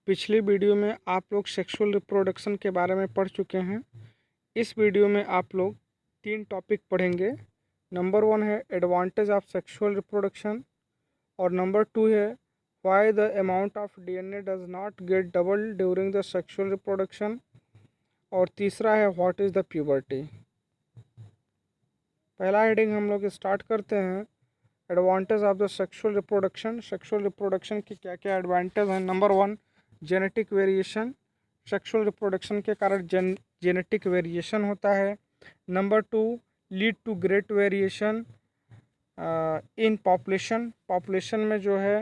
पिछली वीडियो में आप लोग सेक्सुअल रिप्रोडक्शन के बारे में पढ़ चुके हैं। इस वीडियो में आप लोग 3 टॉपिक पढ़ेंगे। नंबर 1 है एडवांटेज ऑफ सेक्सुअल रिप्रोडक्शन और नंबर 2 है why the amount of DNA does not get double during the sexual reproduction और तीसरा है व्हाट इज़ द प्यूबर्टी। पहला हेडिंग हम लोग स्टार्ट करते हैं। Advantage of the sexual reproduction. Sexual reproduction के क्या क्या एडवांटेज हैं। Number 1 genetic variation. Sexual reproduction के कारण जेनेटिक वेरिएशन होता है। Number 2 lead to great variation in population. Population में जो है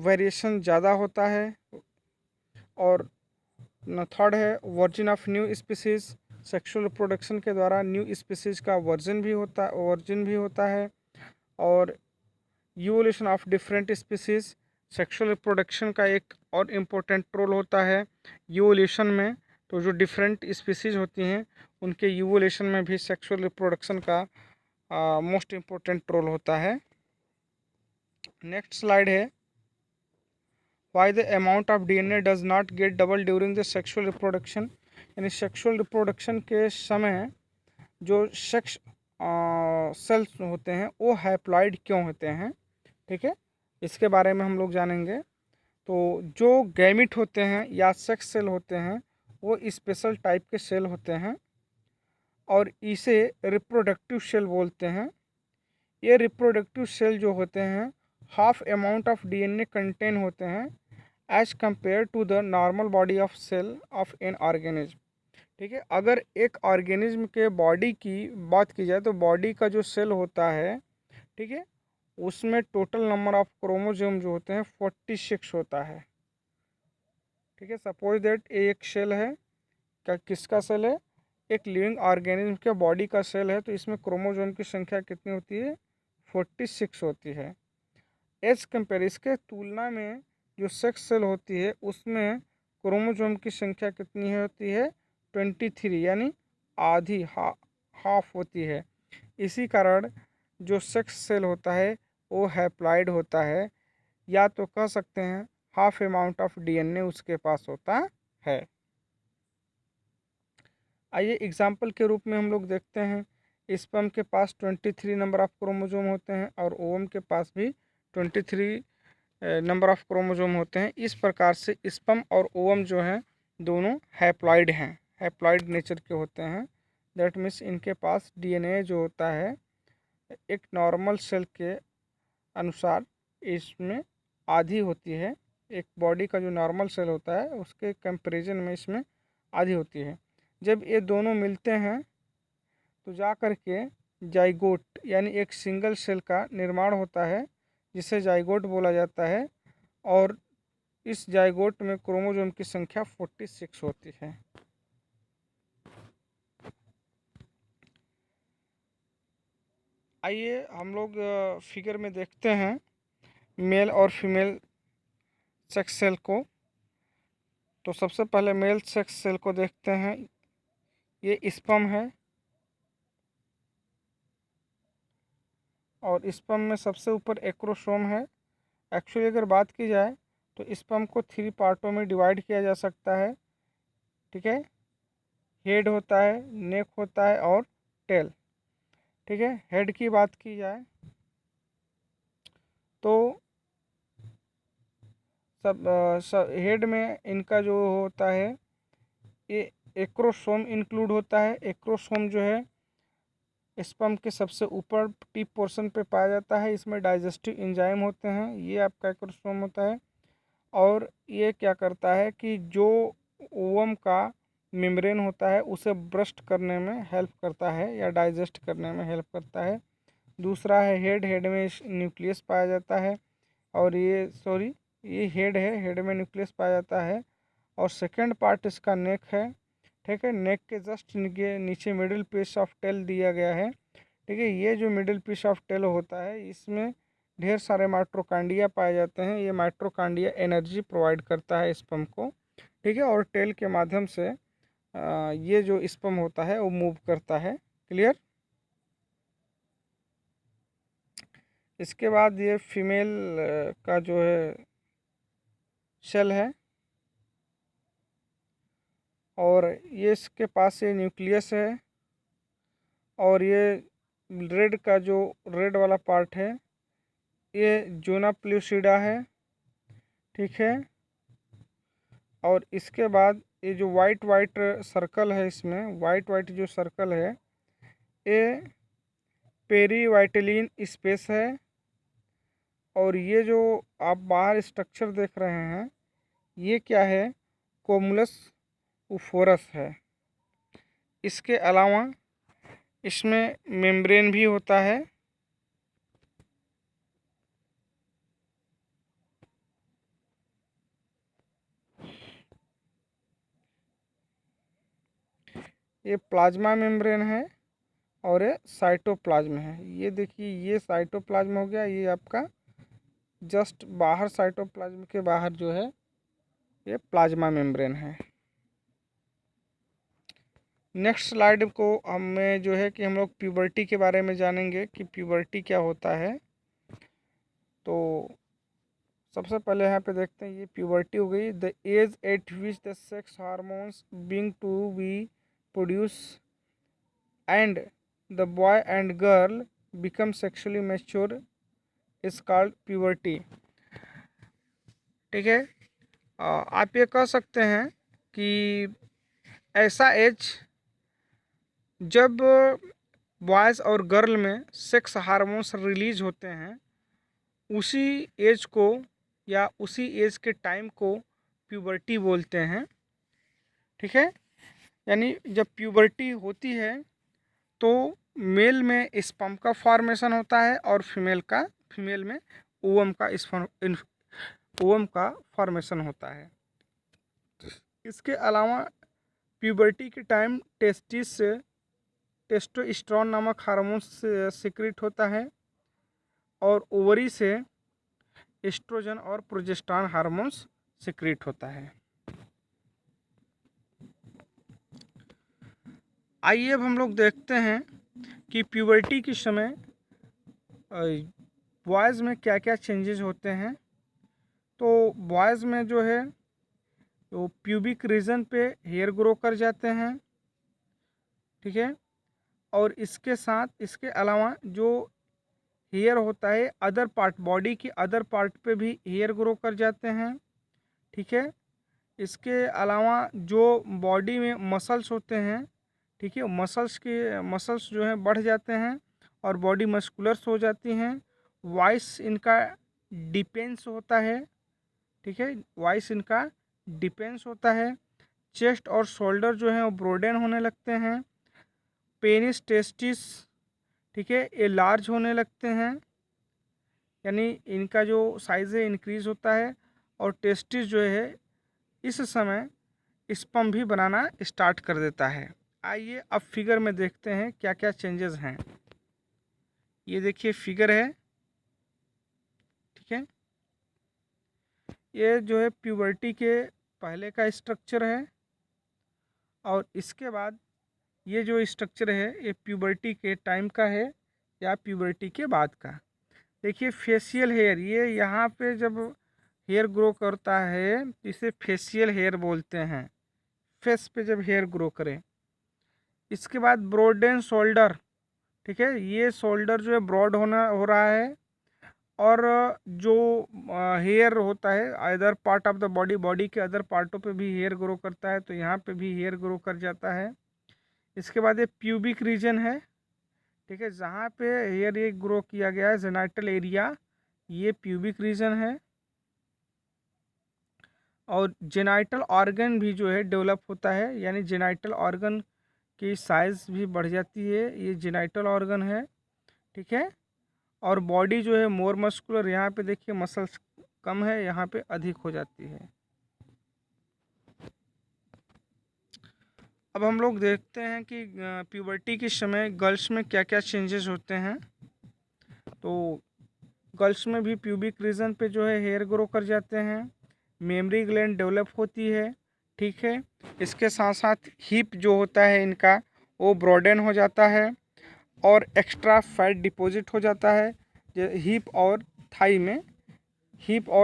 वेरिएशन ज़्यादा होता है। और थर्ड है virgin of new species. Sexual reproduction के द्वारा न्यू स्पीसीज का वर्जिन भी होता है। और evolution of different species. Sexual reproduction का एक और इम्पोर्टेंट रोल होता है यूवोल्यूशन में। तो जो डिफरेंट स्पीसीज होती हैं उनके यूवोल्यूशन में भी सेक्सुअल रिप्रोडक्शन का मोस्ट इम्पोर्टेंट रोल होता है। नेक्स्ट स्लाइड है why the amount of DNA does not get double during the sexual reproduction. यानी सेक्सुअल रिप्रोडक्शन के समय जो सेक्स सेल्स होते हैं वो हैप्लॉइड क्यों होते हैं, ठीक है, इसके बारे में हम लोग जानेंगे। तो जो गैमिट होते हैं या सेक्स सेल होते हैं वो स्पेशल टाइप के सेल होते हैं और इसे रिप्रोडक्टिव सेल बोलते हैं। ये रिप्रोडक्टिव सेल जो होते हैं half amount of DNA contain होते हैं as compare to the normal body of cell of an organism. ठीक है, अगर एक ऑर्गेनिज्म के बॉडी की बात की जाए तो बॉडी का जो सेल होता है, ठीक है, उसमें टोटल नंबर ऑफ क्रोमोसोम जो होते हैं 46 होता है। ठीक है, सपोज दैट एक सेल है, क्या किसका सेल है, एक लिविंग ऑर्गेनिज्म के बॉडी का सेल है, तो इसमें क्रोमोसोम की संख्या कितनी होती है, 46 होती है। एज कंपेयर इसके तुलना में जो सेक्स सेल होती है उसमें क्रोमोसोम की संख्या कितनी होती है, 23, यानी आधी हाफ होती है। इसी कारण जो सेक्स सेल होता है वो हैप्लॉइड होता है, या तो कह सकते हैं हाफ अमाउंट ऑफ डीएनए उसके पास होता है। आइए एग्जाम्पल के रूप में हम लोग देखते हैं। स्पर्म के पास 23 नंबर ऑफ क्रोमोसोम होते हैं और ओवम के पास भी 23 नंबर ऑफ क्रोमोसोम होते हैं। इस प्रकार से स्पर्म और ओवम जो हैं दोनों हैप्लॉइड हैं, हैप्लॉइड नेचर के होते हैं। दैट मीन्स इनके पास डीएनए जो होता है एक नॉर्मल सेल के अनुसार इसमें आधी होती है। एक बॉडी का जो नॉर्मल सेल होता है उसके कंपैरिजन में इसमें आधी होती है। जब ये दोनों मिलते हैं तो जा कर के जाइगोट यानी एक सिंगल सेल का निर्माण होता है जिसे जाइगोट बोला जाता है। और इस जाइगोट में क्रोमोसोम की संख्या 46 होती है। आइए हम लोग फिगर में देखते हैं मेल और फीमेल सेक्स सेल को। तो सबसे पहले मेल सेक्स सेल को देखते हैं। ये स्पर्म है और स्पर्म में सबसे ऊपर एक्रोसोम है। एक्चुअली अगर बात की जाए तो स्पर्म को 3 पार्टों में डिवाइड किया जा सकता है। ठीक है, हेड होता है, नेक होता है और टेल। ठीक है, हेड की बात की जाए तो सब हेड में इनका जो होता है ये एक्रोसोम इंक्लूड होता है। एक्रोसोम जो है स्पर्म के सबसे ऊपर टिप पोर्शन पे पाया जाता है। इसमें डाइजेस्टिव एंजाइम होते हैं, ये आपका एक्रोसोम होता है। और ये क्या करता है कि जो ओवम का मेम्ब्रेन होता है उसे ब्रस्ट करने में हेल्प करता है या डाइजेस्ट करने में हेल्प करता है। दूसरा है हेड, हेड में न्यूक्लियस पाया जाता है। और ये हेड है, हेड में न्यूक्लियस पाया जाता है। और सेकंड पार्ट इसका नेक है। ठीक है, नेक के जस्ट नीचे मिडिल पीस ऑफ टेल दिया गया है। ठीक है, ये जो मिडिल पीस ऑफ टेल होता है इसमें ढेर सारे माइट्रोकांडिया पाए जाते हैं। ये माइट्रोकांडिया एनर्जी प्रोवाइड करता है स्पर्म को। ठीक है, और टेल के माध्यम से ये जो स्पर्म होता है वो मूव करता है। क्लियर। इसके बाद ये फीमेल का जो है सेल है, और ये इसके पास ये न्यूक्लियस है, और ये रेड का जो रेड वाला पार्ट है ये जोना प्लूसिडा है, ठीक है। और इसके बाद ये जो वाइट वाइट सर्कल है, इसमें वाइट वाइट जो सर्कल है ये पेरीवाइटिलिन स्पेस है। और ये जो आप बाहर स्ट्रक्चर देख रहे हैं ये क्या है, कोमुलस उफोरस है। इसके अलावा इसमें मेम्ब्रेन भी होता है। ये प्लाज्मा मेम्ब्रेन है और ये साइटोप्लाज्म है। ये देखिए ये साइटोप्लाज्म हो गया, ये आपका जस्ट बाहर साइटोप्लाज्म के बाहर जो है ये प्लाज्मा मेम्ब्रेन है। नेक्स्ट स्लाइड को हमें जो है कि हम लोग प्यूबर्टी के बारे में जानेंगे कि प्यूबर्टी क्या होता है। तो सबसे पहले यहाँ पे देखते हैं, ये प्यूबर्टी हो गई, the age at which the sex hormones being to be produce and the boy and girl become sexually mature is called puberty, ठीक है। आप ये कह सकते हैं कि ऐसा एज जब बॉयज़ और गर्ल में सेक्स हार्मोन्स रिलीज होते हैं, उसी एज को या उसी एज के टाइम को प्यूबर्टी बोलते हैं, ठीक है। यानी जब प्यूबर्टी होती है तो मेल में स्पर्म का फॉर्मेशन होता है और फीमेल में ओवम का फॉर्मेशन होता है। इसके अलावा प्यूबर्टी के टाइम टेस्टिस से टेस्टोस्टेरोन नामक हार्मोन सिक्रीट होता है और ओवरी से एस्ट्रोजन और प्रोजेस्टेरॉन हार्मोन्स सिक्रीट होता है। आइए अब हम लोग देखते हैं कि प्यूबर्टी के समय बॉयज़ में क्या क्या चेंजेस होते हैं। तो बॉयज़ में जो है वो प्यूबिक रीजन पे हेयर ग्रो कर जाते हैं, ठीक है। और इसके साथ इसके अलावा जो हेयर होता है अदर पार्ट, बॉडी की अदर पार्ट पे भी हेयर ग्रो कर जाते हैं, ठीक है। इसके अलावा जो बॉडी में मसल्स होते हैं, ठीक है, मसल्स जो हैं बढ़ जाते हैं और बॉडी मस्कुलर्स हो जाती हैं। वॉइस इनका डिपेंस होता है, ठीक है, वॉइस इनका डिपेंस होता है। चेस्ट और शोल्डर जो हैं वो ब्रोडेन होने लगते हैं। पेनिस टेस्टिस, ठीक है, ये लार्ज होने लगते हैं, यानी इनका जो साइज़ है इंक्रीज होता है। और टेस्टिस जो है इस समय स्पर्म भी बनाना स्टार्ट कर देता है। आइए अब फिगर में देखते हैं क्या क्या चेंजेस हैं। ये देखिए फिगर है, ठीक है। ये जो है प्यूबर्टी के पहले का स्ट्रक्चर है और इसके बाद ये जो स्ट्रक्चर है ये प्यूबर्टी के टाइम का है या प्यूबर्टी के बाद का। देखिए फेशियल हेयर, ये यहाँ पे जब हेयर ग्रो करता है तो इसे फेशियल हेयर बोलते हैं, फेस पे जब हेयर ग्रो करे। इसके बाद ब्रॉडेन शोल्डर, ठीक है, ये शोल्डर जो है ब्रॉड हो रहा है। और जो हेयर होता है other part of the body के अदर पार्टों पे भी हेयर ग्रो करता है, तो यहाँ पे भी हेयर ग्रो कर जाता है। इसके बाद ये प्यूबिक रीजन है, ठीक है, जहाँ पे हेयर ये ग्रो किया गया है जेनाइटल एरिया, ये प्यूबिक रीजन है। और जेनाइटल ऑर्गन भी जो है डेवलप होता है, यानी जेनाइटल ऑर्गन की साइज़ भी बढ़ जाती है, ये जेनाइटल ऑर्गन है, ठीक है। और बॉडी जो है मोर मस्कुलर, यहाँ पे देखिए मसल्स कम है, यहाँ पे अधिक हो जाती है। अब हम लोग देखते हैं कि प्यूबर्टी के समय गर्ल्स में क्या क्या चेंजेस होते हैं। तो गर्ल्स में भी प्यूबिक रीजन पे जो है हेयर ग्रो कर जाते हैं, मेमरी ग्लैंड डेवलप होती है, ठीक है। इसके साथ साथ हिप जो होता है इनका वो ब्रॉडन हो जाता है और एक्स्ट्रा फैट डिपॉजिट हो जाता है। हिप और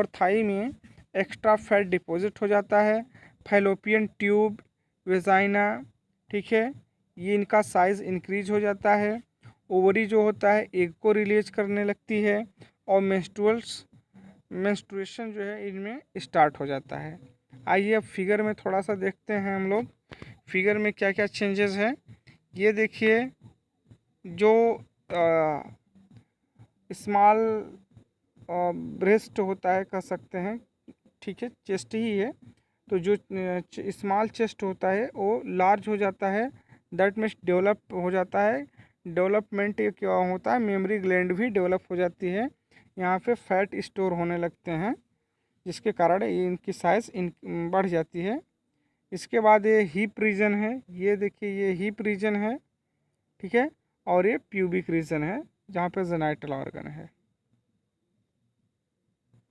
थाई में एक्स्ट्रा फैट डिपॉजिट हो जाता है। फैलोपियन ट्यूब वेजाइना, ठीक है, ये इनका साइज़ इंक्रीज हो जाता है। ओवरी जो होता है एग को रिलीज करने लगती है और मेंस्ट्रुएशन जो है इनमें स्टार्ट हो जाता है। आइए अब फिगर में थोड़ा सा देखते हैं हम लोग फिगर में क्या क्या चेंजेस हैं। ये देखिए, जो स्मॉल ब्रेस्ट होता है कह सकते हैं, ठीक है, चेस्ट ही है, तो जो स्मॉल चेस्ट होता है वो लार्ज हो जाता है, दैट मीन्स डेवलप हो जाता है। डेवलपमेंट ये क्या होता है, मेमोरी ग्लैंड भी डेवलप हो जाती है, यहाँ पे फैट स्टोर होने लगते हैं, जिसके कारण इनकी साइज़ बढ़ जाती है। इसके बाद ये हिप रीजन है, ये देखिए ये हिप रीजन है, ठीक है, और ये प्यूबिक रीजन है जहाँ पे जेनाइटल ऑर्गन है।